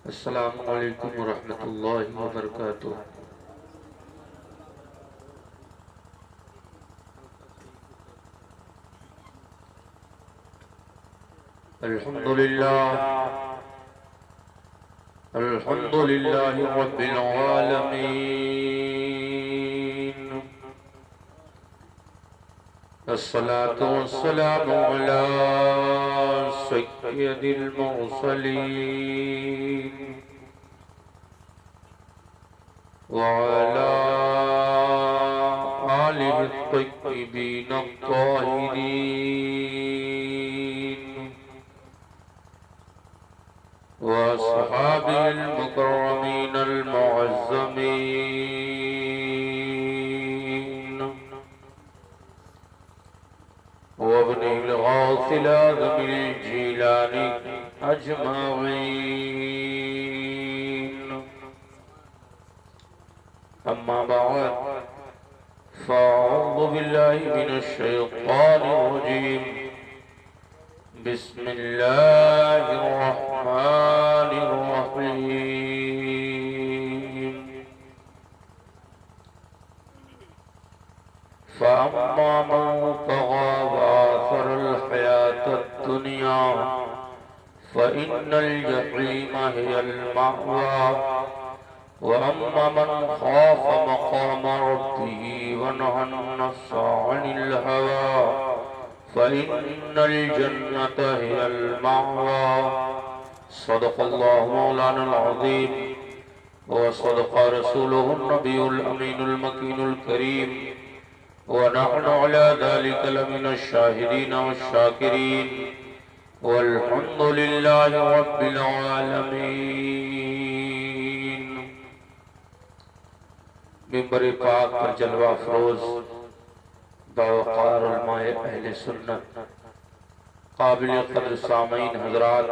السلام علیکم ورحمۃ اللہ وبرکاتہ۔ الحمد للہ رب العالمین، الصلاة والسلام علی سید المرسلین وعلى آلہ الطیبین الطاہرین وأصحابه المكرمين المعظمين وابن الغوث الأعظم الجيلاني أجمعين. أما بعد، فأعوذ بالله من الشيطان الرجيم. بسم الله الرحمن الرحيم. فأما من طغى وآثر الحياة الدنيا فإن الجحيم هي المأوى، وأما من خاف مقام ربه ونهى النفس عن الهوى فإن الجنة هي المأوى. صدق الله مولانا العظيم وصدق رسوله النبي الأمين المكين الكريم، ونحن على ذلك لمن الشاهدين والشاكرين، والحمد لله رب العالمين. منبر پاک پر جلوہ افروز باوقار علماء اہل سنت، قابل قدر سامعین حضرات،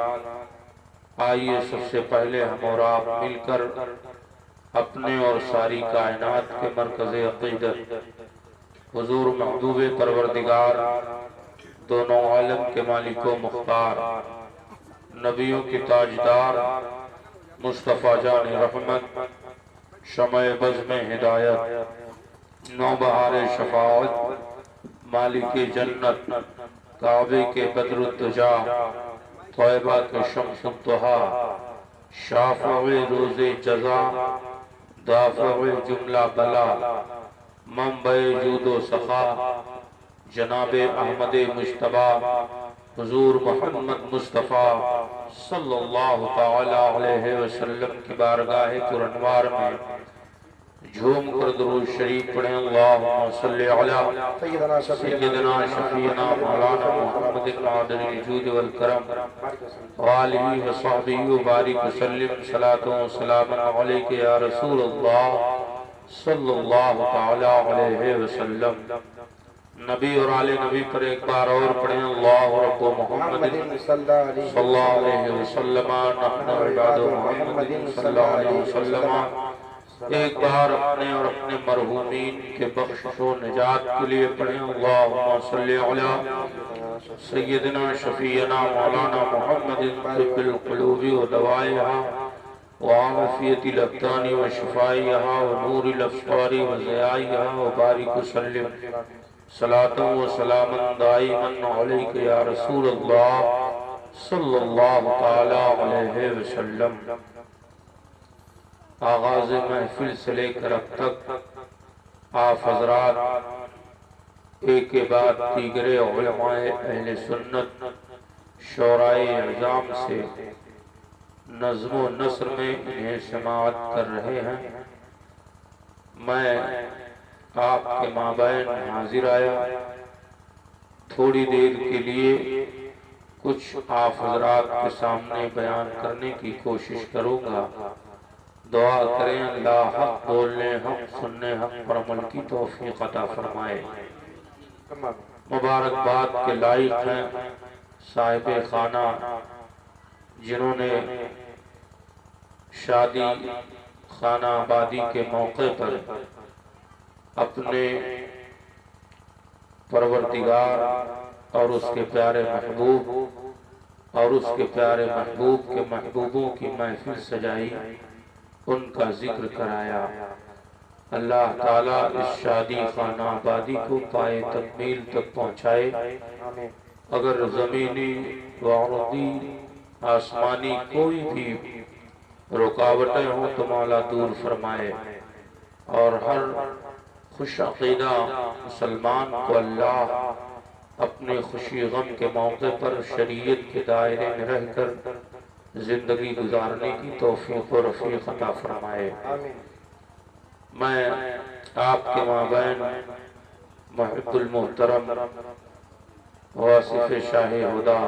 آئیے سب سے پہلے ہم اور آپ مل کر اپنے اور ساری کائنات کے مرکز عقیدت حضور محبوب پروردگار، دونوں عالم کے مالک و مختار، نبیوں کی تاجدار، مصطفیٰ جان رحمت، شمع بزم ہدایت، نوبہار شفاعت، مالک جنت، کعبے کے بدر الدجا، طیبہ کے شمس الضحیٰ، شافع روز جزا، دافع جملہ بلا، منبع جود و سخا، جناب احمد مجتبیٰ حضور محمد مصطفیٰ صلی اللہ تعالی علیہ وسلم کی بارگاہ پرانوار میں جھوم کر درود شریف پڑھیں. اللہم صلی علی سیدنا شفیعنا مولانا محمد قادر الجود والکرم وآلہ وصحبہ وبارک وسلم. صلاۃ و سلام علیک یا رسول اللہ صلی اللہ تعالی علیہ وسلم. نبی اور آل نبی پر ایک بار اور پڑھیں. اللہ رب محمد صلی اللہ علیہ وسلم، نحن عباد محمد صلی اللہ علیہ وسلم. ایک بار اپنے اور اپنے مرحومین کے بخشش و نجات کے لیے پڑھیں. اللہم صلی علی سیدنا شفیعنا مولانا محمد طب القلوب و دوائها وعافیت الابدان و شفائها و نور الابصار و ضیائها و بارک وسلم. صلاۃ و سلام دائما علیک یا رسول اللہ صلی اللہ تعالی علیہ وسلم. آغاز محفل سے لے کر اب تک آپ حضرات ایک کے بعد دیگر علماء اہل سنت، شعراء اعظام سے نظم و نثر میں انہیں سماعت کر رہے ہیں. میں آپ کے مابین حاضر آیا، تھوڑی دیر کے لیے کچھ آپ حضرات کے سامنے بیان کرنے کی کوشش کروں گا. دعا کریں اللہ حق بولنے، حق سننے، حق پر عمل کی توفیق عطا فرمائے. مبارکباد کے لائق ہیں صاحب خانہ جنہوں نے شادی خانہ آبادی کے موقع پر اپنے پروردگار اور اس کے پیارے محبوب اور اس کے پیارے محبوب کے محبوبوں کی محفل سجائی، ان کا ذکر کرایا۔ اللہ تعالیٰ اس شادی خانہ آبادی کو پائے تکمیل تک پہنچائے۔ اگر زمینی و ارضی آسمانی کوئی بھی رکاوٹیں ہوں تو مولا دور فرمائے، اور ہر خوش عقیدہ مسلمان کو اللہ اپنے خوشی غم کے موقع پر شریعت کے دائرے میں رہ کر زندگی گزارنے کی توفیق و رفیق عطا فرمائے۔ میں آپ کے مابین محب المحترم واصف شاہ ہدا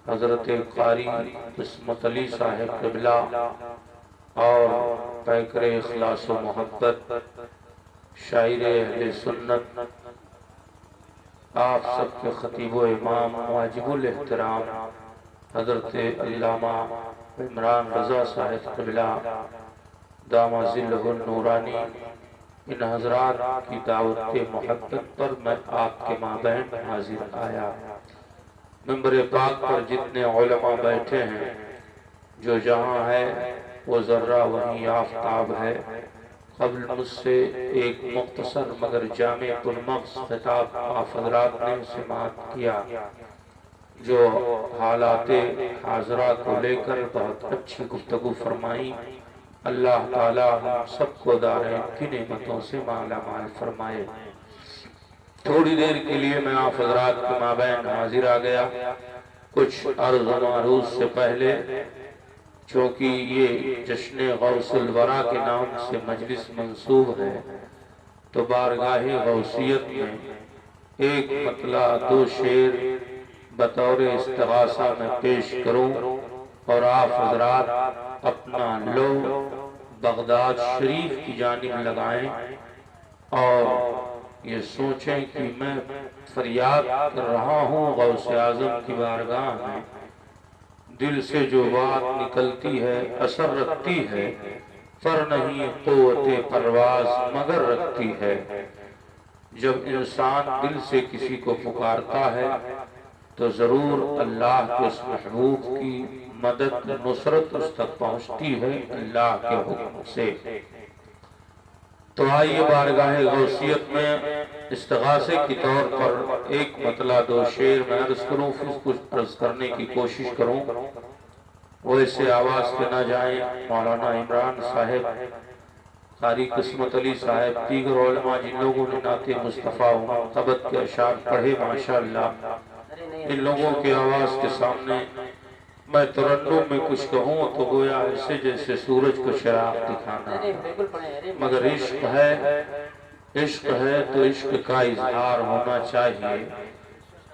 حضرت قاری عصمت علی صاحب قبلہ اور پیکر اخلاص و محبت شاعر اہل سنت آپ سب کے خطیب و امام واجب الاحترام حضرت علامہ عمران رضا صاحب قبلہ دامہ ظلہ النورانی، ان حضرات کی دعوت محبت پر میں آپ کے مابین حاضر آیا۔ منبر پاک پر جتنے علماء بیٹھے ہیں، جو جہاں ہے وہ ذرہ وہیں آفتاب ہے۔ قبل مجھ سے ایک مختصر مگر جامع پرمغز خطاب آپ حضرات نے سماعت کیا، جو حالات حاضرہ کو لے کر بہت اچھی گفتگو فرمائی۔ اللہ تعالیٰ ہم سب کو دارین کی نعمتوں سے مالا مال فرمائے۔ تھوڑی دیر کے لیے میں آپ حضرات کے مابین حاضر آ گیا۔ کچھ عرض و معروض سے پہلے، چونکہ یہ جشن غوث الورا کے نام سے مجلس منسوب ہے، تو بارگاہ غوثیت میں ایک مطلع 2 شعر بطور استغاثہ میں پیش کروں، اور آپ حضرات اپنا لو بغداد شریف کی جانب لگائیں اور یہ سوچیں کہ میں فریاد کر رہا ہوں غوث اعظم کی بارگاہ میں، دل سے جو بات نکلتی ہے اثر رکھتی ہے، پر نہیں قوت پرواز مگر رکھتی ہے۔ جب انسان دل سے کسی کو پکارتا ہے تو ضرور اللہ کے اس محبوب کی مدد نصرت اس تک پہنچتی ہے اللہ کے حکم سے۔ تو آئیے بارگاہ غوثیت میں استغاثے کی طور پر ایک مطلع 2 شعر میں عرض کروں، پھر کچھ عرض کرنے کی کوشش کروں، ویسے آواز پہ نہ جائیں۔ مولانا عمران صاحب، قاری عصمت علی صاحب، دیگر علماء جن لوگوں نے نعت مصطفیٰ و منقبت کے اشعار پڑھے ماشاءاللہ، ان لوگوں کی آواز کے سامنے میں ترنم میں کچھ کہوں تو گویا ایسے جیسے سورج کو چراغ دکھانا، مگر عشق ہے تو عشق کا اظہار ہونا چاہیے۔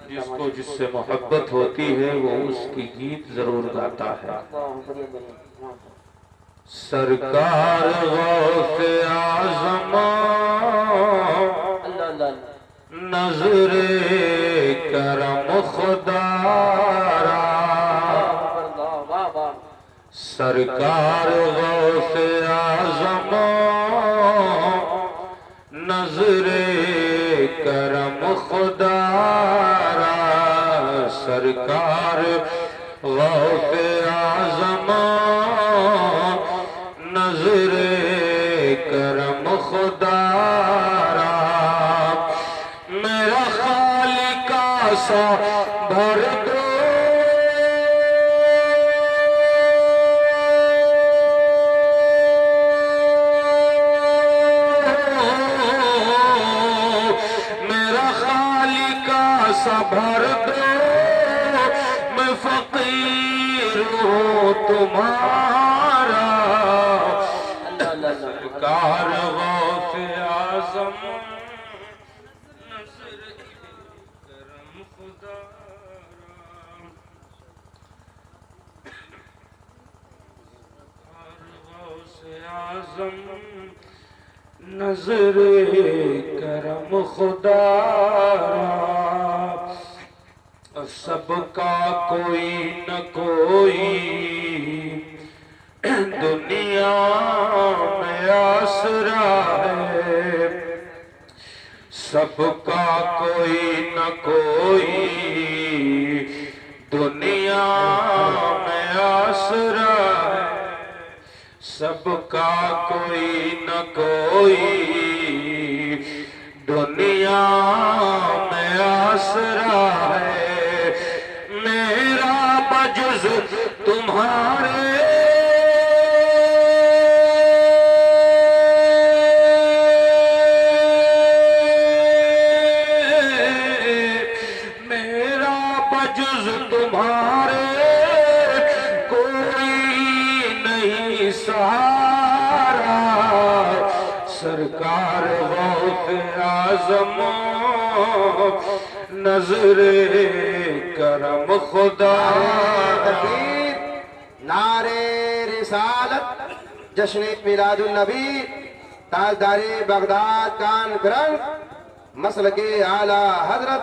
جس کو جس سے محبت ہوتی ہے وہ اس کی گیت ضرور گاتا ہے۔ سرکار غوث اعظم نظر کرم خدا را، سرکار غوث اعظم نظر کرم خدا را، سرکار غوث اعظم نظر کرم خدا را، میرا خالق سا بھر دو بھر دو، میں فقیر ہوں تمہارا، سرکار غوث اعظم نظر کرم خدا را، سرکار غوث اعظم نظر کرم خدا را، سب کا کوئی نہ کوئی دنیا میں آسرا ہے، سب کا کوئی نہ کوئی دنیا سب کا کوئی نہ کوئی دنیا میں آسرا ہے، میرا بجز تمہارے سرکار غوث اعظم نظر کرم خدا۔ تکبیر، نعرے رسالت، جشن میلاد النبی، تاجدار بغداد کان گرنگ، مسلک اعلیٰ حضرت،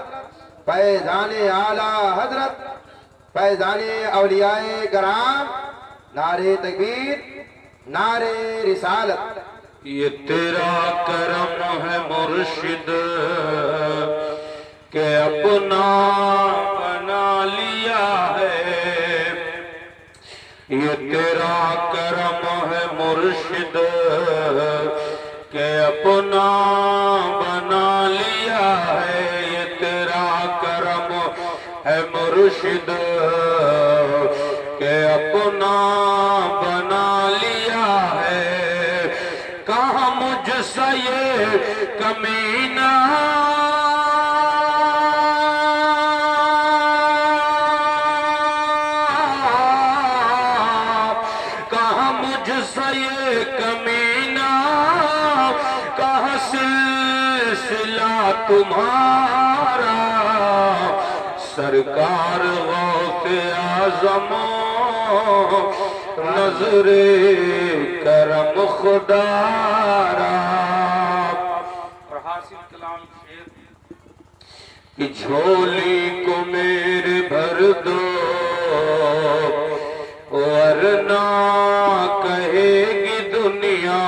فیضان اعلیٰ حضرت، فیضان اولیاء کرام، نعرے تکبیر، نعرے رسالت۔ یہ تیرا کرم ہے مرشد کہ اپنا بنا لیا ہے، یہ تیرا کرم ہے مرشد کہ اپنا بنا لیا ہے، یہ تیرا کرم ہے مرشد کہ اپنا بنا لیا ہے، کہاں مجھ سے یہ کمینہ کہاں مجھ سے یہ کمینہ، کہاں سلسلہ تمہارا، سرکار غوث اعظم نظر کرم خدا را۔ اور حاصل کلام شعر کہ جھولی کو میرے بھر دو ورنہ کہے گی دنیا،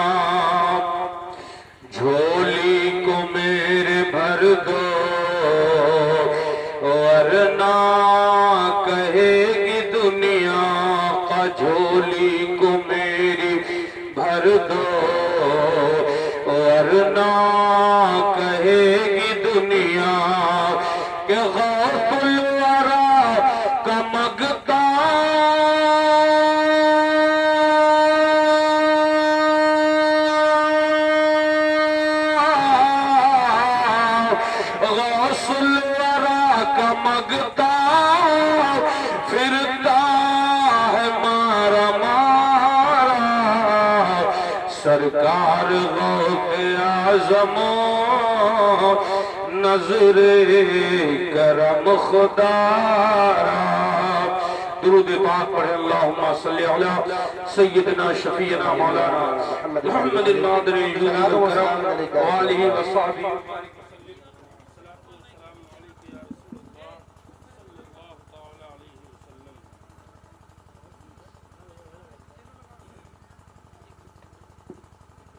جھولی کو میرے بھر دو ورنہ کہے گی دنیا، جھولی کو میری بھر دو ورنہ کہے گی دنیا، کہ غوث الورا کا مگتا غوث الورا کا مگتا پھرتا ہے مارا مارا، سرکار غوث اعظم نظر کرم خدا را۔ درود پاک پڑھے، اللہم صلی علی سیدنا شفیعنا مولانا محمد النادر الجود الکرم وآلہ وصحبہ۔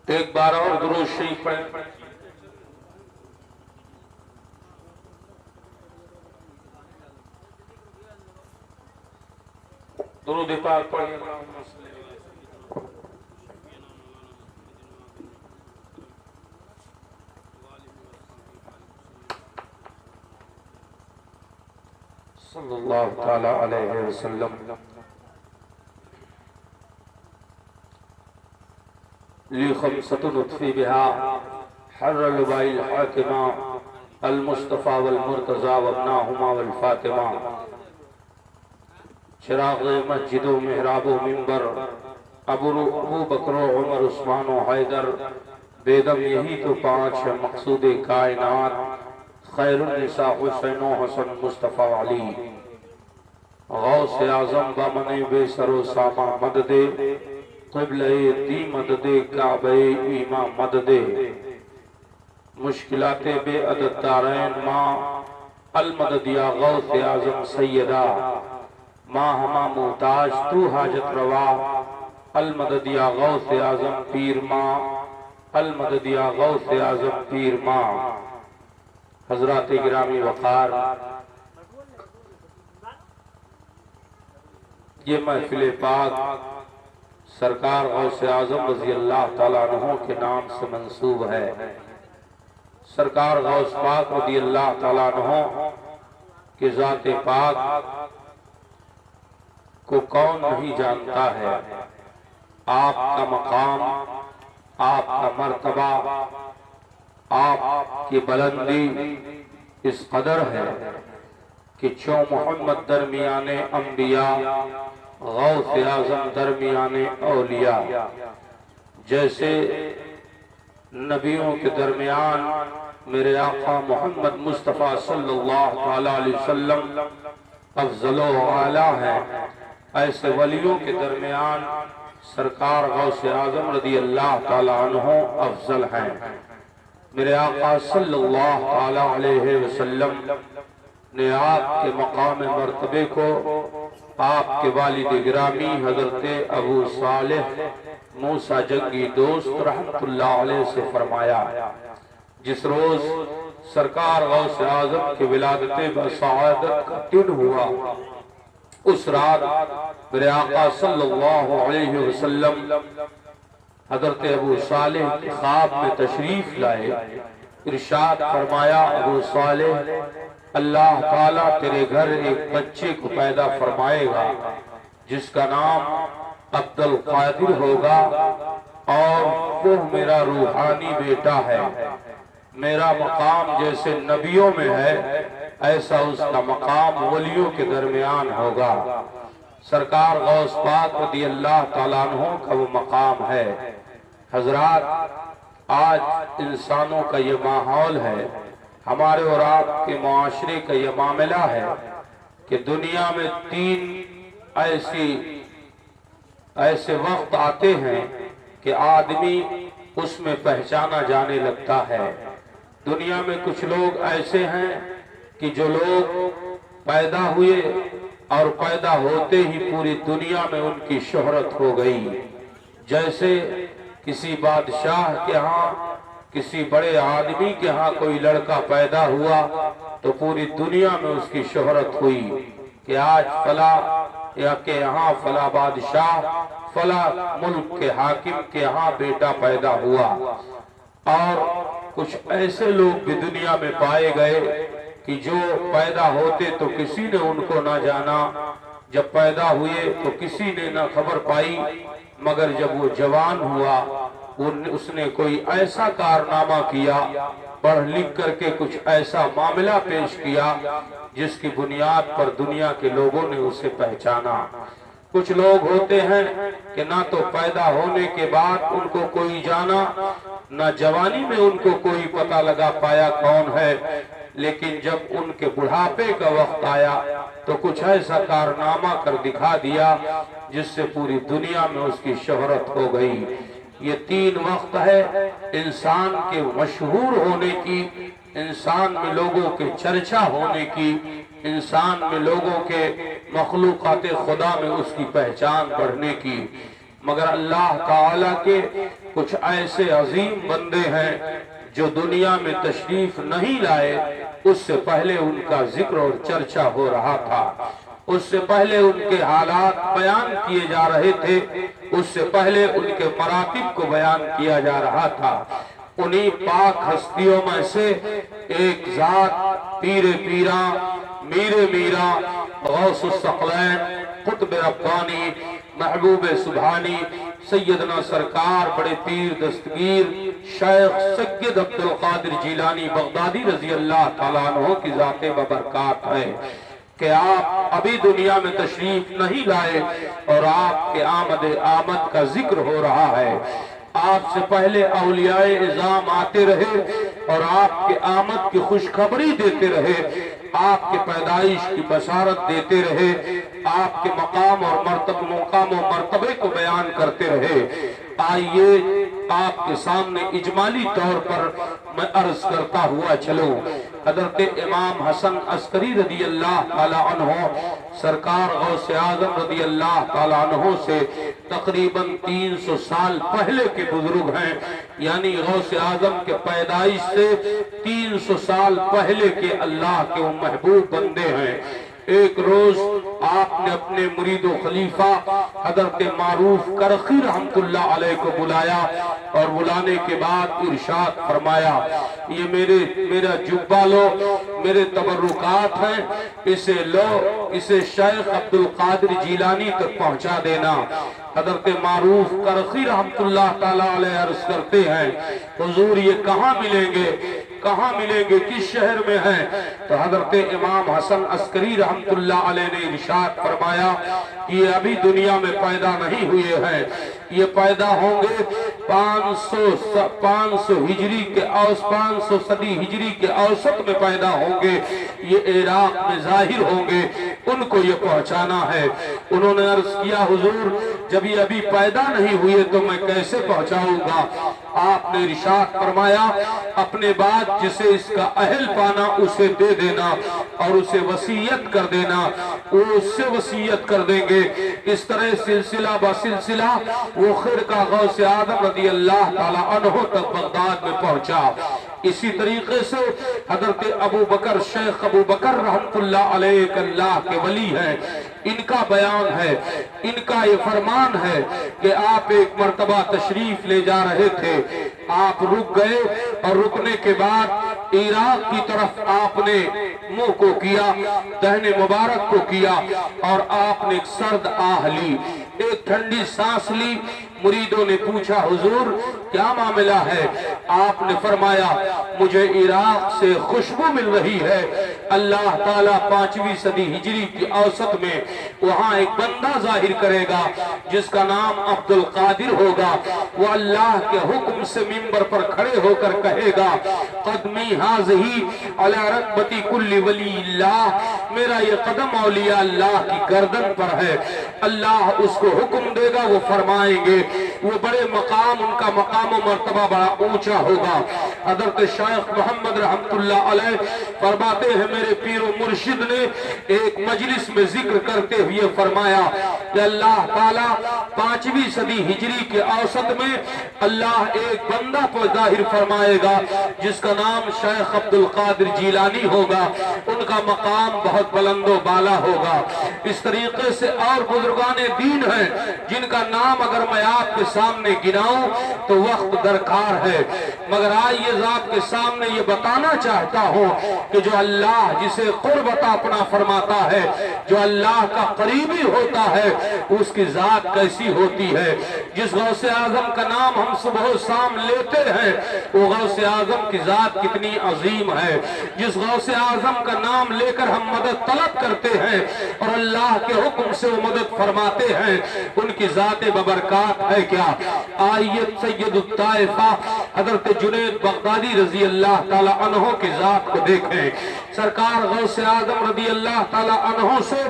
ایک بار اور درود شریف پڑھیں۔ درود پاک پڑھیں۔ صلی اللہ تعالی علیہ وسلم۔ لی خمسة نطفی بها حر لبائی الحاکمہ المصطفیٰ والمرتضی وابناہما والفاطمہ، چراغ مسجد و محراب و منبر ابو بکر و عمر عثمان و حیدر، بیدم یہی تو پانچ ہے مقصود کائنات، خیر النساء حسین و حسن مصطفیٰ علی، غوث اعظم بمن بے سر و سامہ مدد، قبلہ دی مدد، کعبہ ایمان مدد، مشکلات بے عدد دارین ماں المدد، یا غوث اعظم سیدہ ماں ہما محتاج تو حاجت روا، المدد یا غوث اعظم پیر ماں، المدد یا غوث اعظم پیر ماں۔ حضرات گرامی وقار، یہ محفل پاک سرکار غوث اعظم رضی اللہ تعالیٰ عنہ کے نام سے منسوب ہے۔ سرکار غوث پاک رضی اللہ تعالیٰ عنہ کہ ذات پاک کو کون نہیں جانتا ہے۔ آپ کا مقام، آپ کا مرتبہ، آپ کی بلندی اس قدر ہے کہ چوں محمد درمیان انبیاء، غوث اعظم درمیان اولیاء، جیسے نبیوں کے درمیان میرے آقا محمد مصطفیٰ صلی اللہ علیہ وسلم افضل و اعلیٰ ہیں، ایسے ولیوں کے درمیان سرکار غوث اعظم رضی اللہ تعالیٰ عنہ افضل ہیں۔ میرے آقا صلی اللہ علیہ وسلم نے آپ کے مقام مرتبے کو آپ کے والد گرامی حضرت ابو صالح موسیٰ جنگی دوست رحمت اللہ علیہ سے فرمایا، جس روز سرکار غوث اعظم کی ولادت بسعادت کا دن ہوا، اس رات میرے آقا صلی اللہ علیہ وسلم حضرت ابو صالح کے خواب میں تشریف لائے، ارشاد فرمایا، ابو صالح، اللہ تعالیٰ تیرے گھر ایک بچے کو پیدا فرمائے گا جس کا نام عبد القادر ہوگا، اور وہ میرا روحانی بیٹا ہے۔ میرا مقام جیسے نبیوں میں ہے، ایسا اس کا مقام ولیوں کے درمیان ہوگا۔ سرکار غوث پاک رضی اللہ تعالیٰ عنہ کا وہ مقام ہے۔ حضرات، آج انسانوں کا یہ ماحول ہے، ہمارے اور آپ کے معاشرے کا یہ معاملہ ہے کہ دنیا میں تین ایسے وقت آتے ہیں کہ آدمی اس میں پہچانا جانے لگتا ہے۔ دنیا میں کچھ لوگ ایسے ہیں کہ جو لوگ پیدا ہوئے اور پیدا ہوتے ہی پوری دنیا میں ان کی شہرت ہو گئی، جیسے کسی بادشاہ کے ہاں، کسی بڑے آدمی کے ہاں کوئی لڑکا پیدا ہوا تو پوری دنیا میں اس کی شہرت ہوئی کہ آج فلاں یا کہ یہاں فلاں بادشاہ، فلاں ملک کے حاکم کے ہاں بیٹا پیدا ہوا۔ اور کچھ ایسے لوگ بھی دنیا میں پائے گئے کہ جو پیدا ہوتے تو کسی نے ان کو نہ جانا، جب پیدا ہوئے تو کسی نے نہ خبر پائی، مگر جب وہ جوان ہوا اس نے کوئی ایسا کارنامہ کیا، پڑھ لکھ کر کے کچھ ایسا معاملہ پیش کیا جس کی بنیاد پر دنیا کے لوگوں نے اسے پہچانا۔ کچھ لوگ ہوتے ہیں کہ نہ تو پیدا ہونے کے بعد ان کو کوئی جانا، نہ جوانی میں ان کو کوئی پتہ لگا پایا کون ہے، لیکن جب ان کے بڑھاپے کا وقت آیا تو کچھ ایسا کارنامہ کر دکھا دیا جس سے پوری دنیا میں اس کی شہرت ہو گئی۔ یہ تین وقت ہے انسان کے مشہور ہونے کی، انسان میں لوگوں کے چرچا ہونے کی، انسان میں لوگوں کے مخلوقات خدا میں اس کی پہچان بڑھنے کی۔ مگر اللہ تعالیٰ کے کچھ ایسے عظیم بندے ہیں جو دنیا میں تشریف نہیں لائے، اس سے پہلے ان کا ذکر اور چرچا ہو رہا تھا، اس سے پہلے ان کے حالات بیان کیے جا رہے تھے، اس سے پہلے ان کے مراتب کو بیان کیا جا رہا تھا۔ انہی پاک ہستیوں میں سے ایک ذات پیر پیراں، میر میرا، غوث الثقلین، قطب ربانی، محبوب سبحانی، سیدنا سرکار بڑے پیر دستگیر شیخ سید عبد القادر جیلانی بغدادی رضی اللہ تعالیٰ عنہ کی ذات ببرکات ہے کہ آپ ابھی دنیا میں تشریف نہیں لائے اور آپ کے آمد کا ذکر ہو رہا ہے۔ آپ سے پہلے اولیاء اعظام آتے رہے اور آپ کے آمد کی خوشخبری دیتے رہے، آپ کے پیدائش کی بشارت دیتے رہے، آپ کے مقام و مرتبے کو بیان کرتے رہے۔ آئیے آپ کے سامنے اجمالی طور پر میں عرض کرتا ہوا چلوں۔ حضرت امام حسن عسکری رضی اللہ تعالیٰ عنہ سرکار غوث اعظم رضی اللہ تعالیٰ عنہ سے تقریباً 300 سال پہلے کے بزرگ ہیں، یعنی غوث اعظم کے پیدائش سے 300 سال پہلے کے اللہ کے وہ محبوب بندے ہیں۔ ایک روز آپ نے اپنے مرید و خلیفہ حضرت معروف کرخی رحمت اللہ علیہ کو بلایا اور بلانے کے بعد ارشاد فرمایا یہ میرا جبہ لو، میرے تبرکات ہیں، اسے لو، اسے شیخ عبد القادر جیلانی تک پہنچا دینا۔ حضرت معروف کرخی رحمت اللہ تعالیٰ علیہ عرض کرتے ہیں حضور یہ کہاں ملیں گے، کہاں ملیں گے، کس شہر میں ہیں؟ تو حضرت امام حسن عسکری رحمت اللہ علیہ نے ارشاد فرمایا کہ یہ ابھی دنیا میں پیدا نہیں ہوئے ہیں، یہ پیدا ہوں گے 500 ہجری کے 500 صدی ہجری کے اوسط میں پیدا ہوں گے، یہ عراق میں ظاہر ہوں گے، ان کو یہ پہنچانا ہے۔ انہوں نے عرض کیا حضور جب یہ ابھی پیدا نہیں ہوئے تو میں کیسے پہنچاؤں گا؟ آپ نے ارشاد فرمایا اپنے بعد جسے اس کا اہل پانا اسے دے دینا اور اسے وصیت کر دینا، وہ اس سے وصیت کر دیں گے۔ اس طرح سلسلہ بسلسلہ وہ خرقہ غوث اعظم رضی اللہ تعالی عنہ تک بغداد میں پہنچا۔ اسی طریقے سے حضرت ابو بکر شیخ ابو بکر رحمت اللہ علیہ ایک اللہ کے ولی ہیں، ان کا بیان ہے، ان کا یہ فرمان ہے کہ آپ ایک مرتبہ تشریف لے جا رہے تھے، آپ رک گئے اور رکنے کے بعد عراق کی طرف آپ نے منہ کو کیا، دہن مبارک کو کیا اور آپ نے ایک سرد آہ لی، ایک ٹھنڈی سانس لی۔ مریدوں نے پوچھا حضور کیا معاملہ ہے؟ آپ نے فرمایا مجھے عراق سے خوشبو مل رہی ہے، اللہ تعالیٰ 5ویں صدی ہجری کی اوسط میں وہاں ایک بندہ ظاہر کرے گا جس کا نام عبد القادر ہوگا، وہ اللہ کے حکم سے منبر پر کھڑے ہو کر کہے گا قدمی ہاذہی علی رکبتی کل ولی اللہ، میرا یہ قدم اولیاء اللہ کی گردن پر ہے۔ اللہ اس کو حکم دے گا، وہ فرمائیں گے، وہ بڑے مقام، ان کا مقام و مرتبہ بڑا اونچا ہوگا۔ حضرت شیخ محمد رحمت اللہ علیہ فرماتے ہیں میرے پیر و مرشد نے ایک مجلس میں ذکر کرتے ہوئے فرمایا کہ اللہ تعالیٰ 5ویں صدی ہجری کے اوسط میں اللہ ایک بندہ کو ظاہر فرمائے گا جس کا نام شیخ عبد القادر جیلانی ہوگا، ان کا مقام بہت بلند و بالا ہوگا۔ اس طریقے سے اور بزرگان دین ہیں جن کا نام اگر میں آپ کے سامنے گناؤں تو وقت درکار ہے، مگر آئیے آپ کے سامنے یہ بتانا چاہتا ہوں کہ جو اللہ جسے قربت اپنا فرماتا ہے، جو اللہ کا قریبی ہوتا ہے، اس کی ذات کیسی ہوتی ہے۔ جس غوث اعظم کا نام ہم صبح و شام لیتے ہیں وہ غوث اعظم کی ذات کتنی عظیم ہے۔ جس غوث اعظم کا نام لے کر ہم مدد طلب کرتے ہیں اور اللہ کے حکم سے وہ مدد فرماتے ہیں، ان کی ذات ببرکات ہے کیا۔ آئیے سید الطائفہ حضرت جنید بغدادی رضی اللہ تعالی عنہ کی ذات کو دیکھیں۔ سرکار غوث اعظم رضی اللہ تعالی عنہ سے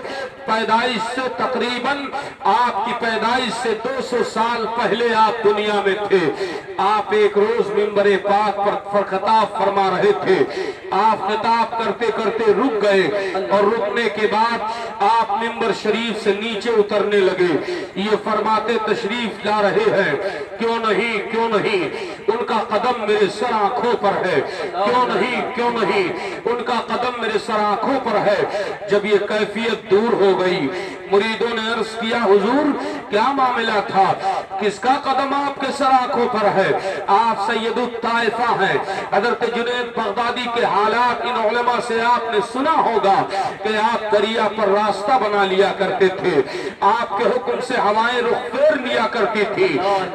پیدائش سے تقریباً آپ کی پیدائش سے 200 سال پہلے آپ دنیا میں تھے۔ آپ ایک روز منبر پاک پر خطاب فرما رہے تھے، آپ خطاب کرتے کرتے رک گئے اور رکنے کے بعد آپ منبر شریف سے نیچے اترنے لگے، یہ فرماتے تشریف لا رہے ہیں کیوں نہیں کیوں نہیں، ان کا قدم میرے سر آنکھوں پر ہے، کیوں نہیں کیوں نہیں، ان کا قدم میرے سر آنکھوں پر ہے۔ جب یہ کیفیت دور ہو گئی مریدوں نے عرض کیا حضور کیا معاملہ تھا، کس کا قدم آپ کے سر آنکھوں پر ہے؟ آپ سید الطائفہ ہیں۔ حضرت جنید بغدادی کے حالات ان علماء سے آپ نے سنا ہوگا کہ آپ دریا پر راستہ بنا لیا کرتے تھے، آپ کے حکم سے ہوائیں رخ پھیر لیا کرتی تھی،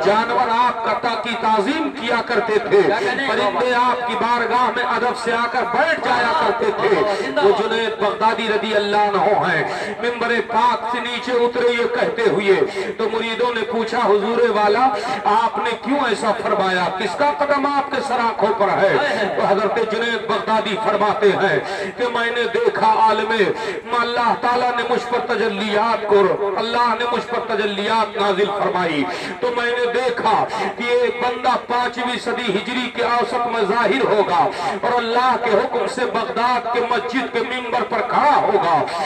جانور آپ کی تعظیم کیا کرتے تھے، پرندے آپ کی بارگاہ میں ادب سے آ کر بیٹھ جایا کرتے تھے۔ وہ جنید بغدادی رضی اللہ عنہ ہیں، منبر پاک سے نیچے اترے یہ کہتے ہوئے تو مریدوں نے پوچھا حضور والا آپ نے کیوں ایسا فرمایا، کس کا قدم آپ کے سر آنکھوں پر ہے؟ تو حضرت جنید بغدادی فرماتے ہیں کہ میں نے دیکھا عالم اللہ تعالیٰ نے مجھ پر تجلیات کو، اللہ نے مجھ پر تجلیات نازل فرمائی تو میں نے دیکھا کہ ایک بندہ 5ویں صدی ہجری کے اوسط میں ظاہر ہوگا اور اللہ کے حکم سے بغداد کے مسجد کے منبر پر کھڑا ہوگا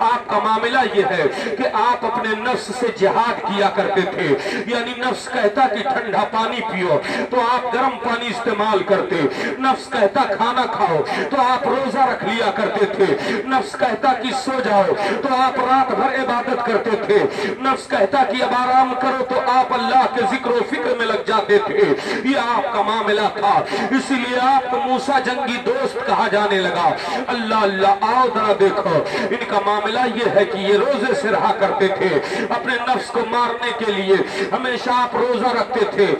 آپ کا معاملہ یہ ہے کہ آپ اپنے نفس سے جہاد کیا کرتے تھے، یعنی نفس کہتا کہ ٹھنڈا پانی پیو تو آپ گرم پانی استعمال کرتے، نفس کہتا کھانا کھاؤ تو آپ روزہ رکھ لیا کرتے تھے، نفس کہتا کہ سو جاؤ تو آپ رات بھر عبادت کرتے تھے، نفس کہتا کہ اب آرام کرو تو آپ اللہ کے ذکر و فکر میں لگ جاتے تھے۔ یہ آپ کا معاملہ تھا، اسی لیے آپ کو موسیٰ جنگی دوست کہا جانے لگا۔ اللہ اللہ، آؤ ذرا دیکھو، ان کا معاملہ یہ ہے کہ یہ روزے سے رہا کرتے تھے، اپنے نفس کو مارنے کے لیے ہمیشہ آپ روزہ رکھتے تھے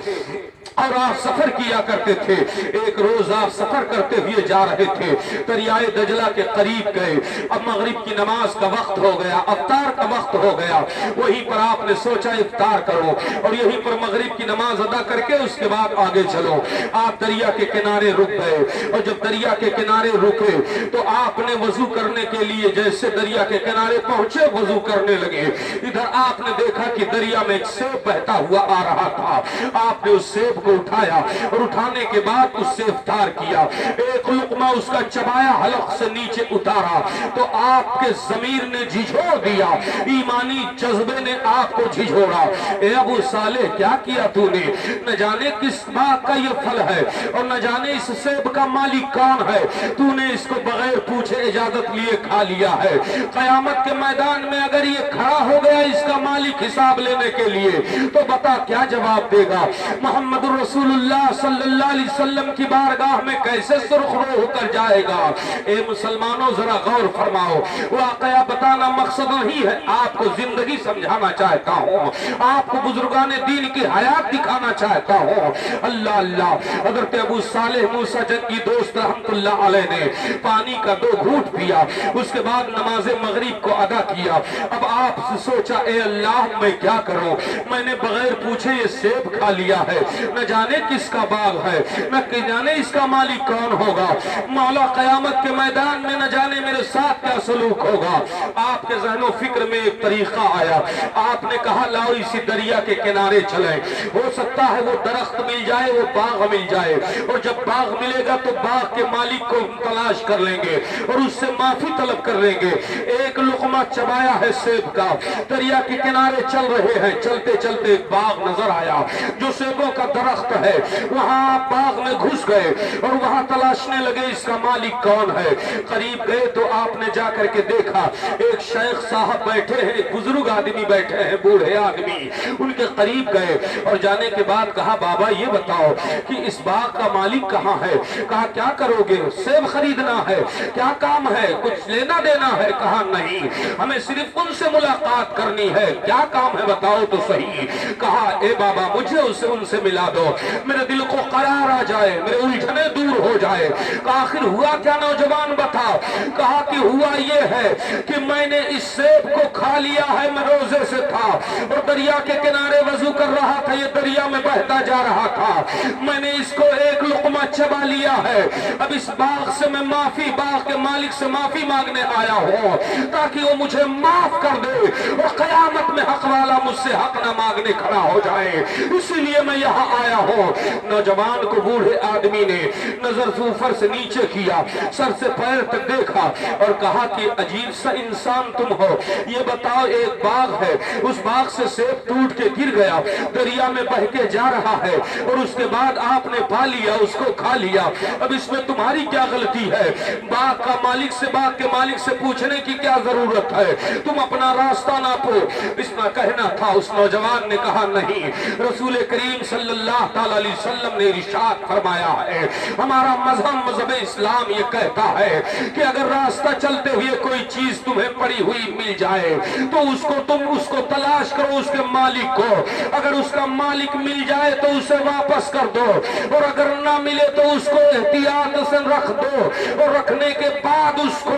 اور آپ سفر کیا کرتے تھے۔ ایک روز آپ سفر کرتے ہوئے جا رہے تھے، دریائے دجلہ کے قریب گئے، اب مغرب کی نماز کا وقت ہو گیا، افطار کا وقت ہو گیا، وہیں پر آپ نے سوچا افطار کرو اور یہیں پر مغرب کی نماز ادا کر کے اس کے بعد آگے چلو۔ آپ دریا کے کنارے رک گئے اور جب دریا کے کنارے رکے تو آپ نے وضو کرنے کے لیے جیسے دریا کے کنارے پہنچے وضو کرنے لگے، ادھر آپ نے دیکھا کہ دریا میں ایک سیب بہتا ہوا آ رہا تھا۔ آپ نے اس سیب کو اٹھایا اور اٹھانے کے بعد اس سے افطار کیا، ایک لقمہ اس کا چبایا، حلق سے نیچے اتارا تو آپ کے ضمیر نے جھجھوڑ دیا، ایمانی جذبے نے آپ کو جھجھوڑا۔ اے ابو صالح، کیا کیا تو نے؟ نہ جانے کس باغ کا یہ پھل ہے اور نہ جانے اس سیب کا مالک کون ہے، تو نے اس کو بغیر پوچھے اجازت لیے کھا لیا ہے۔ قیامت کے میدان میں اگر یہ کھڑا ہو گیا اس کا مالک حساب لینے کے لیے تو بتا کیا جواب دے گا؟ محمد رسول اللہ صلی اللہ علیہ وسلم کی بارگاہ میں کیسے سرخ رو ہو کر جائے گا؟ اے مسلمانوں ذرا غور فرماؤ، واقعہ بتانا مقصد نہیں ہے، آپ کو زندگی سمجھانا چاہتا ہوں، آپ کو بزرگان دین کی حیات دکھانا چاہتا ہوں۔ اللہ اللہ، حضرت ابو صالح موسیٰ جنگی دوست رحمت اللہ علیہ نے پانی کا 2 گھونٹ پیا، اس کے بعد نماز مغرب کو ادا کیا۔ اب آپ سے سوچا اے اللہ میں کیا کروں، میں نے بغیر پوچھے یہ سیب کھا لیا ہے، نہ جانے کس کا باغ ہے، نہ جانے اس کا مالک کون ہوگا، مولا قیامت کے میدان میں نہ جانے میرے ساتھ کیا سلوک ہوگا۔ آپ کے ذہن و فکر میں ایک طریقہ آیا، آپ نے کہا لاؤ اسی دریا کے کنارے چلیں، ہو سکتا ہے وہ درخت مل جائے، وہ باغ مل جائے، اور جب باغ ملے گا تو باغ کے مالک کو تلاش کر لیں گے اور اس سے معافی طلب کر لیں گے۔ ایک لقمہ چبایا ہے سیب کا، دریا کے کنارے چل رہے ہیں، چلتے چلتے ایک باغ نظر آیا جو سیبوں کا درخت ہے، وہاں باغ میں گھس گئے اور وہاں تلاشنے لگے اس کا مالک کون ہے۔ قریب گئے تو آپ نے جا کر کے دیکھا ایک شیخ صاحب بیٹھے ہیں، ایک بزرگ آدمی بیٹھے ہیں، بوڑھے آدمی، ان کے قریب گئے اور جانے کے بعد کہا بابا یہ بتاؤ کہ اس باغ کا مالک کہاں ہے؟ کہا کیا کرو گے؟ سیب خریدنا ہے، کیا کام ہے؟ کچھ لینا دینا ہے؟ کہا نہیں، ہمیں صرف ان سے ملاقات کرنی ہے۔ کیا کام ہے بتاؤ تو صحیح۔ کہا اے بابا مجھے ان سے ملا دو، میرے دل کو قرار آ جائے، میرے الجھنیں دور ہو جائے۔ کہا آخر ہوا کیا نوجوان بتا؟ کہا کہ ہوا یہ ہے کہ میں نے اس سیب کو کھا لیا ہے، میں روزے سے تھا اور دریا کے کنارے وضو کر رہا تھا، یہ دریا میں بہتا جا رہا تھا، میں نے اس کو ایک لقمہ چبا لیا ہے، اب اس باغ سے میں معافی، باغ کے مالک سے معافی مانگنے آیا ہوں تاکہ وہ مجھے معاف کر دے اور قیامت میں حق والا مجھ سے حق نہ مانگنے کھڑا ہو جائے، اسی لیے میں یہاں آیا ہوں۔ نوجوان کو بوڑھے آدمی نے نظر اوپر سے نیچے کیا، سر سے پیر تک دیکھا اور کہا کہ عجیب سا انسان تم ہو، یہ بتاؤ ایک باغ ہے، اس باغ سے سیب ٹوٹ کے گر گیا، دریا میں بہہ کے جا رہا ہے اور اس کے بعد آپ نے پا لیا، اس کو کھا لیا، اب اس میں تمہاری کیا غلطی ہے؟ باغ کا مالک سے، باغ کے مالک سے پوچھنے کی کیا ضرورت ہے؟ تم اپنا راستہ ناپو، اس میں کہنا تھا۔ اس نوجوان نے کہا نہیں، رسول کریم صلی اللہ تعالی علیہ وسلم نے ارشاد فرمایا ہے، ہمارا مذہب اسلام یہ کہتا ہے کہ اگر راستہ چلتے ہوئے کوئی چیز تمہیں پڑی ہوئی مل جائے تو تم اس کو تلاش کرو، اس کے مالک کو، اگر اس کا مالک مل جائے تو اسے واپس کر دو اور اگر نہ ملے تو اس کو احتیاط سے رکھ دو اور رکھنے کے بعد اس کو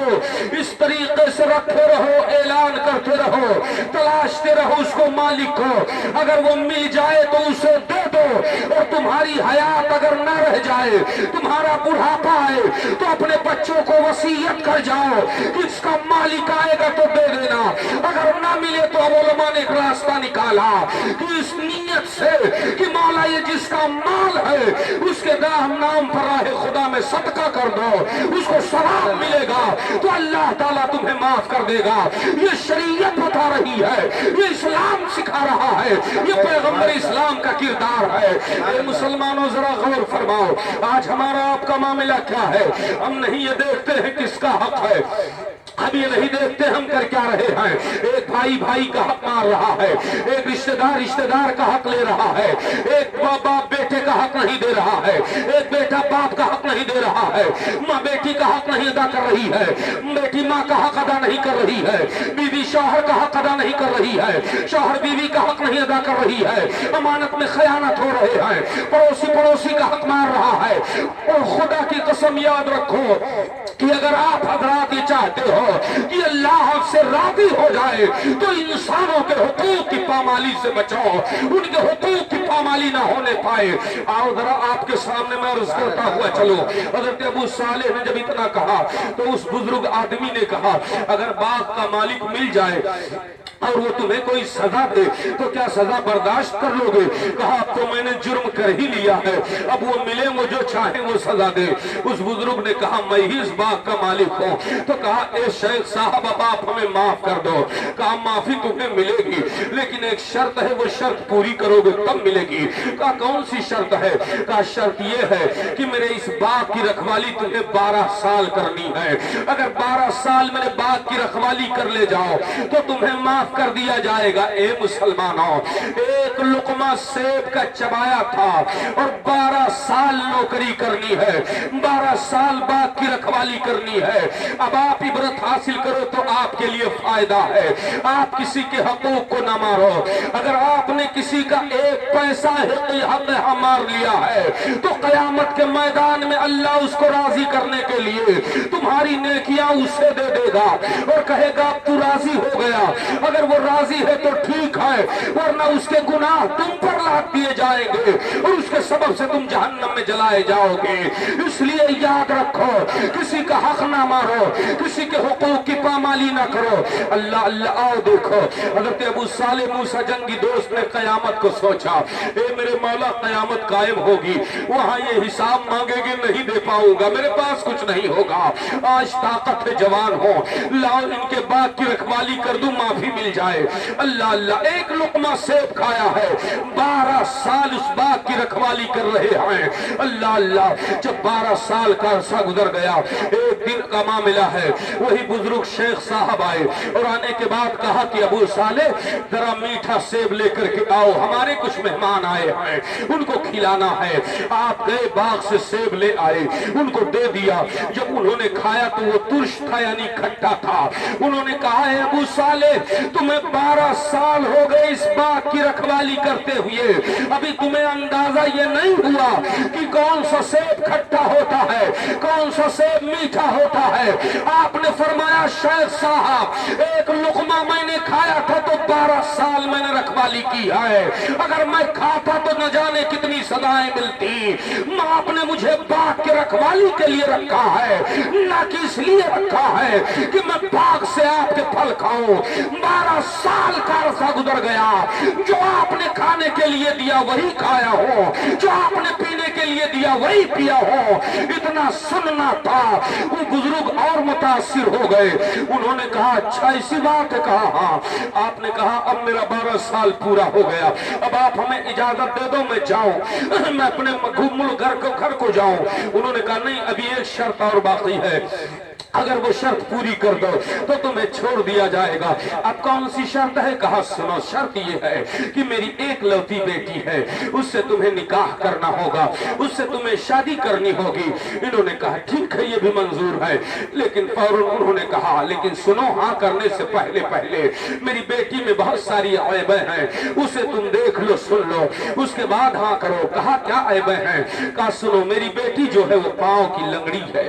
اس طریقے سے رکھتے رہو، اعلان کرتے رہو، تلاشتے رہو اس کو مالک کو، اگر وہ مل جائے تو اسے دے دو اور تمہاری حیات اگر نہ رہ جائے، تمہارا بڑھاپا آئے تو اپنے بچوں کو وصیت کر جاؤ کہ اس کا مالک آئے گا تو دے دینا، اگر نہ ملے تو علماء نے ایک راستہ نکالا کہ اس نیت نیت سے کہ مولا یہ جس کا مال ہے اس کے نام پر راہ خدا میں صدقہ کر دو، اس کو ثواب ملے گا تو اللہ تعالیٰ تمہیں معاف کر دے گا۔ یہ شریعت بتا رہی ہے، یہ اسلام سکھا رہا ہے، یہ پیغمبر اسلام کا کردار ہے۔ اے مسلمانوں ذرا غور فرماؤ، آج ہمارا آپ کا معاملہ کیا ہے؟ ہم نہیں یہ دیکھتے ہیں کس کا حق ہے، ہم یہ نہیں دیکھتے ہم کر کیا رہے ہیں۔ ایک بھائی بھائی کا حق مار رہا ہے، ایک رشتہ دار کا حق لے رہا ہے، ایک باپ بیٹے کا حق نہیں دے رہا ہے، ایک بیٹا باپ کا حق نہیں دے رہا ہے، ماں بیٹی کا حق نہیں ادا کر رہی ہے، بیٹی ماں کا حق ادا نہیں کر رہی ہے، بیوی شوہر کا حق ادا نہیں کر رہی ہے، شوہر بیوی کا حق نہیں ادا کر رہی ہے، امانت میں خیانت ہو رہے ہیں، پڑوسی کا حق مار رہا ہے۔ اور خدا کی قسم یاد رکھو کہ اگر آپ حضرات یہ چاہتے ہو کہ اللہ آپ سے راضی ہو جائے تو انسانوں کے حقوق کی پامالی سے بچاؤ، ان کے حقوق کی پامالی نہ ہونے پائے۔ آؤ ذرا آپ کے سامنے میں عرض کرتا ہوا چلو، حضرت ابو صالح نے جب اتنا کہا تو اس بزرگ آدمی نے کہا اگر باغ کا مالک مل جائے اور وہ تمہیں کوئی سزا دے تو کیا سزا برداشت کر لو گے؟ کہا اب تو میں نے جرم کر ہی لیا ہے، اب وہ ملے وہ جو چاہے وہ سزا دے۔ اس بزرگ نے کہا میں ہی اس باغ کا مالک ہوں، تو کہا اے شیخ صاحب اب آپ ہمیں معاف کر دو۔ کہا معافی تمہیں ملے گی لیکن ایک شرط ہے، وہ شرط پوری کرو گے تب ملے گی۔ کہا کون سی شرط ہے؟ کہا شرط یہ ہے کہ میرے اس باغ کی رکھوالی تمہیں 12 سال کرنی ہے، اگر 12 سال میرے باغ کی رکھوالی کر لے جاؤ تو تمہیں معاف کر دیا جائے گا۔ اے مسلمانوں، ایک لقمہ سیب کا چبایا تھا اور 12 سال نوکری کرنی ہے، 12 سال باغ کی رکھوالی کرنی ہے۔ اب آپ عبرت حاصل کرو تو آپ کے لیے فائدہ ہے، آپ کسی کے حقوق کو نہ مارو۔ اگر آپ نے کسی کا ایک پیسہ حق مار لیا ہے تو قیامت کے میدان میں اللہ اس کو راضی کرنے کے لیے تمہاری نیکیاں اسے دے دے گا اور کہے گا اب تو راضی ہو گیا۔ اگر وہ راضی ہے تو ٹھیک ہے، ورنہ اس کے گناہ تم پر لاد دیے جائیں گے اور اس کے سبب سے تم جہنم میں جلائے جاؤ گے۔ اس لیے یاد رکھو کسی کا حق نہ مارو، کسی کے حقوق کی پامالی نہ کرو۔ اللہ اللہ آؤ دیکھو حضرت ابو صالح موسیٰ جنگی دوست نے قیامت کو سوچا، اے میرے مولا قیامت قائم ہوگی، وہاں یہ حساب مانگے گے نہیں دے پاؤں گا، میرے پاس کچھ نہیں ہوگا، آج طاقت ہے جوان ہو، لاؤ ان کے باغ کی رکھوالی کر دوں معافی مل جائے۔ اللہ اللہ ایک لقمہ سیب کھایا ہے، 12 سال اس باغ کی رکھوالی کر رہے ہیں۔ اللہ اللہ جب 12 سال کا عرصہ گزر گیا، ایک دن کا معاملہ ہے، وہی بزرگ شیخ صاحب آئے اور آنے کے بعد کہا کہ ابو صالح ذرا میٹھا سیب لے کر کے آؤ، ہمارے کچھ مہمان آئے ہیں ان کو کھلانا ہے۔ آپ گئے باغ سے سیب لے آئے، ان کو دے دیا۔ جب انہوں نے کھایا تو وہ ترش تھا یعنی کھٹا تھا۔ انہوں نے کہا ہے ابو صالح تمہیں 12 سال ہو گئے اس باغ کی رکھوالی کرتے ہوئے، ابھی تمہیں اندازہ یہ نہیں ہوا کہ کون سا سیب کھٹا ہوتا ہے، کون سا سیب میٹھا ہوتا ہے۔ آپ نے فرمایا شیخ صاحب ایک لقمہ میں نے کھایا تھا تو 12 سال میں نے رکھوالی کی ہے، اگر میں کھاتا تو نہ جانے کتنی سزائیں ملتی۔ آپ نے مجھے باغ کی رکھوالی کے لیے رکھا ہے، نہ کہ اس لیے رکھا ہے کہ میں باغ سے آپ کے پھل کھاؤں۔ 12 سال کا عرصہ گزر گیا، جو آپ نے کھانے کے لیے دیا وہی کھایا ہو، جو آپ نے پینے کے لیے دیا وہی پیا ہو۔ اتنا سننا تھا، وہ بزرگ اور متاثر ہو گئے۔ انہوں نے کہا اچھا ایسی بات ہے؟ کہا ہاں۔ آپ نے کہا اب میرا 12 سال پورا ہو گیا، اب آپ ہمیں اجازت دے دو میں جاؤں، میں اپنے گھر کو جاؤں۔ انہوں نے کہا نہیں ابھی ایک شرط اور باقی ہے، اگر وہ شرط پوری کر دو تو تمہیں چھوڑ دیا جائے گا۔ اب کون سی شرط ہے؟ کہا سنو شرط یہ ہے کہ میری ایک لوتی بیٹی ہے، اس سے تمہیں نکاح کرنا ہوگا، اس سے تمہیں شادی کرنی ہوگی۔ انہوں نے کہا ٹھیک ہے یہ بھی منظور ہے، لیکن فوراً انہوں نے کہا لیکن سنو ہاں کرنے سے پہلے میری بیٹی میں بہت ساری عیبیں ہیں، اسے تم دیکھ لو سن لو اس کے بعد ہاں کرو۔ کہا کیا عیبیں ہیں؟ کہا سنو میری بیٹی جو ہے وہ پاؤں کی لنگڑی ہے،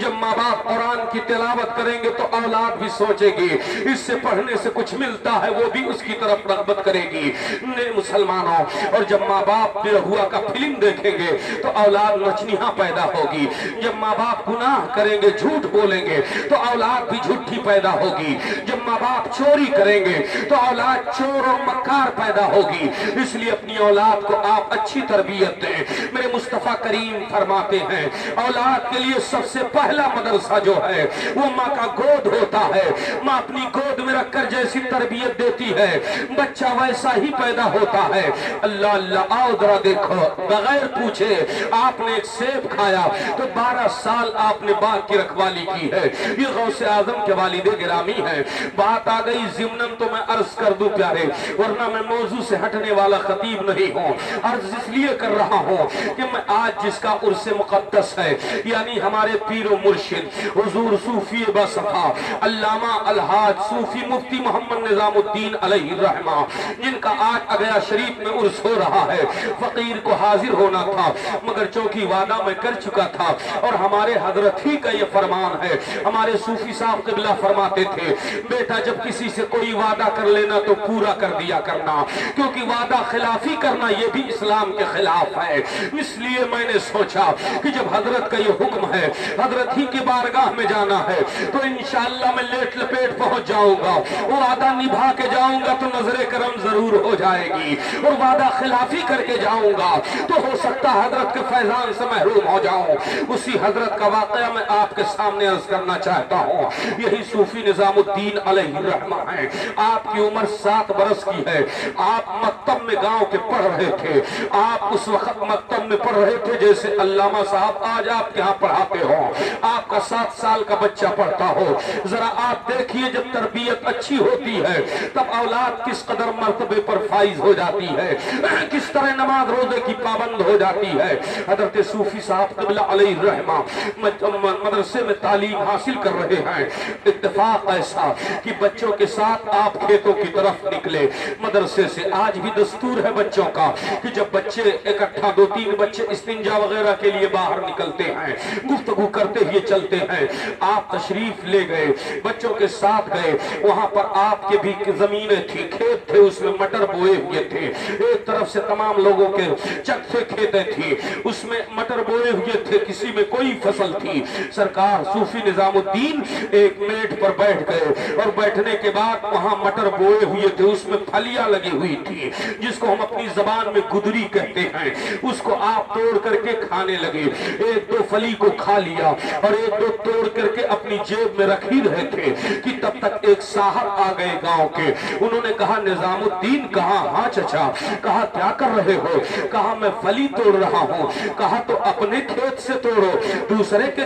جب ماں باپ قرآن کی تلاوت کریں گے تو اولاد بھی سوچے گی اس سے پڑھنے سے کچھ ملتا ہے, وہ بھی اس کی طرف رغبت کرے گی. مسلمانوں, اور جب ماں باپ نرہوا کا فلم دیکھیں گے تو اولاد نچنیاں پیدا ہوگی. جب ماں باپ گناہ کریں گے, جھوٹ بولیں گے تو اولاد بھی جھوٹی پیدا ہوگی. جب ماں باپ چوری کریں گے تو اولاد چور اور مکار پیدا ہوگی. اس لیے اپنی اولاد کو آپ اچھی تربیت دیں. میرے مصطفیٰ کریم فرماتے ہیں اولاد کے لیے سب سے پہلا مدرسہ جو ہے وہ ماں کا گود ہوتا ہے. ماں اپنی گود میں رکھ کر جیسی تربیت دیتی ہے بچہ ویسا ہی پیدا ہوتا ہے. اللہ اللہ, آؤ ذرا دیکھو, بغیر پوچھے آپ نے ایک سیب کھایا تو 12 سال آپ نے باغ کی رکھوالی کی ہے. یہ غوث اعظم کے والد گرامی ہیں. بات آ گئی ضمناً تو میں عرض کر دوں پیارے, ورنہ میں موضوع سے ہٹنے والا خطیب نہیں ہوں. عرض اس لیے کر رہا ہوں کہ میں آج جس کا عرس مقدس ہے, یعنی ہمارے پیر و مرشد حضور صوفی باصفا علامہ الحاج صوفی مفتی محمد نظام الدین علیہ الرحمہ, جن کا آج اگیا شریف میں عرس ہو رہا ہے. فقیر کو حاضر ہونا تھا مگر چونکہ وعدہ میں کر چکا تھا, اور ہمارے حضرت ہی کا یہ فرمان ہے. ہمارے صوفی صاحب قبلہ فرماتے تھے بیٹا جب کسی سے کوئی وعدہ کر لینا تو پورا کر دیا کرنا, کیونکہ وعدہ خلافی کرنا یہ بھی اسلام کے خلاف ہے. اس لیے میں نے سوچا کہ جب حضرت کا یہ حکم ہے, حضرت ہی کی بارگاہ میں جانا ہے, تو انشاءاللہ میں لیٹ لپیٹ پہنچ جاؤں گا. وعدہ نبھا کے جاؤں گا تو نظر کرم ضرور ہو جائے گی, اور وعدہ خلافی کر کے جاؤں گا تو ہو سکتا حضرت کے فیضان سے محروم ہو جاؤں. اسی حضرت کا واقعہ میں آپ کے سامنے عرض کرنا چاہتا ہوں. یہی صوفی نظام الدین علیہ الرحمہ ہے. آپ کی عمر 7 برس کی ہے. آپ مکتب میں گاؤں کے پڑھ رہے تھے. آپ اس وقت مکتب میں پڑھ رہے تھے جیسے علامہ صاحب آج آپ یہاں پڑھاتے ہو. آپ کا 7 سال کا بچہ پڑھتا ہو. ذرا آپ دیکھیے جب تربیت اچھی ہوتی ہے تب اولاد کس قدر مرتبے پر فائز ہو جاتی ہے, کس طرح نماز روزے کی پابند ہو جاتی ہے. حضرت صوفی صاحب قبلہ علیہ الرحمہ مدرسے میں تعلیم حاصل کر رہے ہیں. اتفاق ایسا کہ بچوں کے ساتھ آپ کھیتوں کی طرف نکلے. مدرسے سے آج بھی دستور ہے بچوں کا کہ جب بچے اکٹھا 2-3 بچے استنجا وغیرہ کے لیے باہر نکلتے ہیں, گفتگو کرتے ہوئے چلتے ہیں. آپ تشریف لے گئے, بچوں کے ساتھ گئے. وہاں پر آپ کے بھی زمینیں تھی, کھیت تھے, اس میں مٹر بوئے ہوئے تھے. ایک طرف سے تمام لوگوں کے چکھے کھیتیں تھی, اس میں مٹر بوئے ہوئے تھے, کسی میں کوئی فصل تھی. سرکار صوفی نظام الدین ایک میٹ پر بیٹھ گئے, اور بیٹھنے کے بعد وہاں مٹر بوئے ہوئے تھے, اس میں پھلیاں لگی ہوئی تھی جس کو ہم اپنی زبان میں گدری کہتے ہیں. اس کو آپ توڑ کر کے کھانے لگے. 1-2 پھلی کو کھا لیا اور 1-2 توڑ کر کے اپنی جیب میں رکھ ہی رہے تھے کہ تب تک ایک صاحب آ گئے گاؤں کے. انہوں نے کہا نظام الدین کہاں؟ ہاں چچا. کہا کیا کر رہے ہو؟ کہا میں پھلی توڑ رہا ہوں. کہا تو اپنے کھیت سے توڑو, دوسرے کے